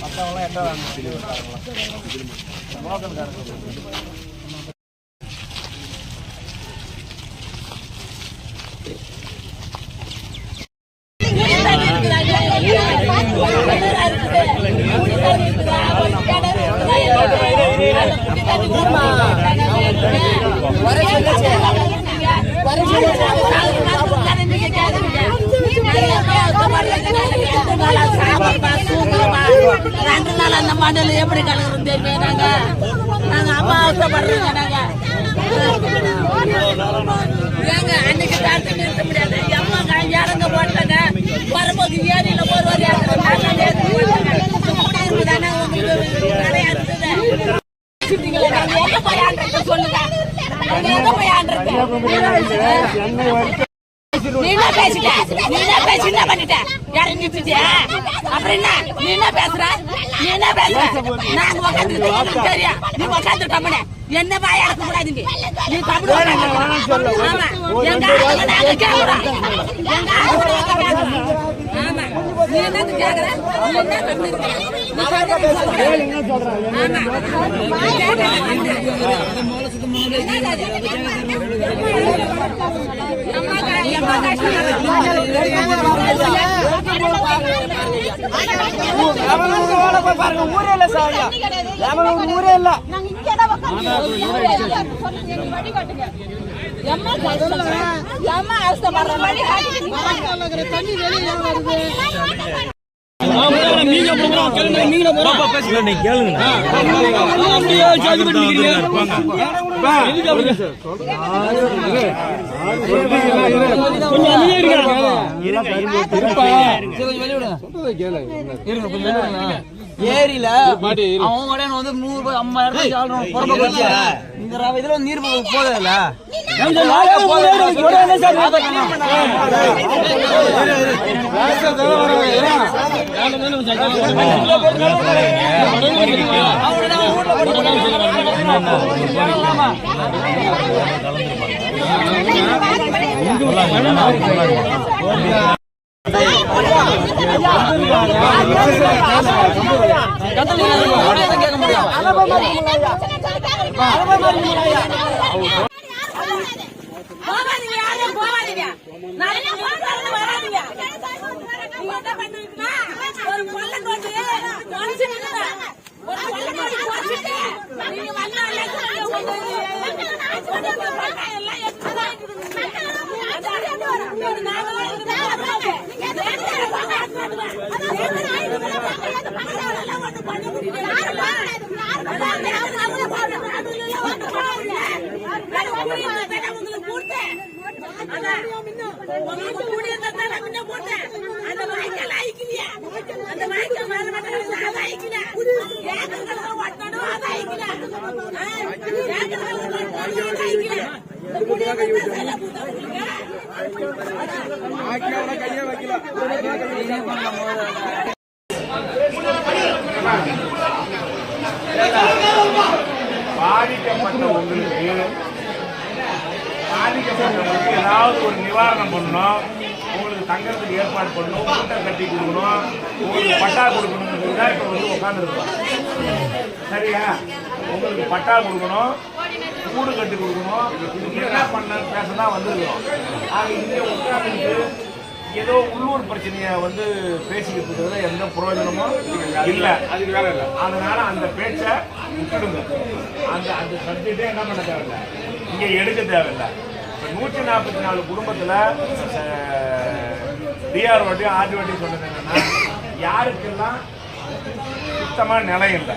மற்றவங்களாம் எட்டாவது லோக்கல்காரங்க ரெண்டு நாள் அந்த மண்டல எப்படி கலக்குறோம் தெரியுமே நாங்க அம்மா அவசப்படுறோங்க நாங்க அன்னைக்கு தடுத்து நிறுத்த முடியாது அம்மா இறங்க போட்டாங்க வரும்போது ஏரியில ஒருவர் எங்க போய் ஆண்டு சொல்லுங்க எங்க போய் ஆண்டு நீனா பேசி என்ன பண்ணிட்ட யாரும் நிறுத்திட்டியா அப்புறம் என்ன நீ என்ன பேசுற நாங்க உட்காந்து தெரியும் நீ உட்காந்து டம்மனே என்ன பாய அடக்க கூடாதுங்க நீ தமிழ் ஆமா எங்க நாங்க கேக்குறோம் ஆமா நீ என்ன கேக்குற நீ என்ன பாருங்க ஊரே இல்ல சாரியா ஊரே இல்ல தண்ணி வெளியே ஏரியில அவங்க வந்து 100 50 இந்த இதுல நீர் போதல பாதிக்கப்பட்டவங்களுக்கு ஏதாவது ஒரு நிவாரணம் பண்ணணும், உங்களுக்கு தங்கறதுக்கு ஏற்பாடு பண்ணணும், கூட்டை கட்டி கொடுக்கணும், உங்களுக்கு பட்டா கொடுக்கணும். தான் இப்போ வந்து உட்காந்துருக்கோம். சரியா? உங்களுக்கு பட்டா கொடுக்கணும், கூடு கட்டி கொடுக்கணும். இதுக்கு என்ன பண்ண பேசதான் வந்துருக்கோம். ஆக இங்கே உட்காந்துட்டு ஏதோ உள்ளூர் பிரச்சனையை வந்து பேசிக்கிட்டு இருக்கிறதுல எந்த பிரயோஜனமும் இல்லை. அதுக்கு வேலை இல்லை. அதனால அந்த பேச்சை விட்டுடுங்க. அந்த அந்த சப்ஜெக்டே என்ன பண்ண தேவையில்லை, இங்கே எடுக்க தேவையில்லை. இப்போ 144 குடும்பத்தில் டிஆர் வட்டியும் ஆர்டி வட்டியும் சொன்னது என்னன்னா, யாருக்கெல்லாம் சுத்தமாக நிலம் இல்லை,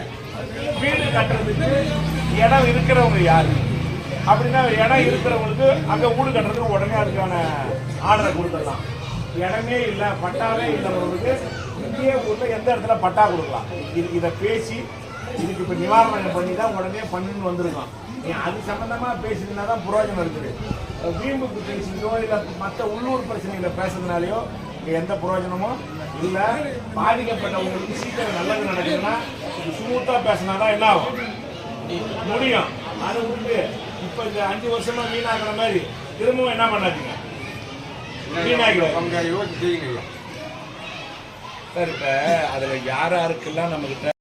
வீடு கட்டுறதுக்கு இடம் இருக்கிறவங்க யாரு அப்படின்னா, இடம் இருக்கிறவங்களுக்கு அங்கே வீடு கட்டுறதுக்கு உடனே அதுக்கான ஆர்டரை கொடுத்துடலாம். இடமே இல்லை, பட்டாவே இல்லைன்றவங்களுக்கு இங்கேயே ஊரில் எந்த இடத்துல பட்டா கொடுக்கலாம். இதை பேசி இதுக்கு இப்போ நிவாரணம் பண்ணி தான் உடனே பண்ணுன்னு வந்திருக்கோம். அது சம்பந்தமாக பேசினா தான் புரோஜனம் இருக்குது. வீம்புக்கு பேசியோ இல்லை மற்ற உள்ளூர் பிரச்சனைகளை பேசுறதுனாலையோ இங்கே எந்த புரோஜனமும் இல்லை. பாதிக்கப்பட்டவங்களுக்கு சீக்கிரம் நல்லது நடக்குதுன்னா ஸ்மூத்தாக பேசினா தான் என்ன ஆகும் முடியும். அது வந்து இப்போ இந்த 5 வருஷமா வீணாக்குற மாதிரி திரும்பவும் என்ன பண்ணாதீங்க, வீணாக்கிறோம். சார் இப்ப அதுல யாருக்கெல்லாம் நம்ம கிட்ட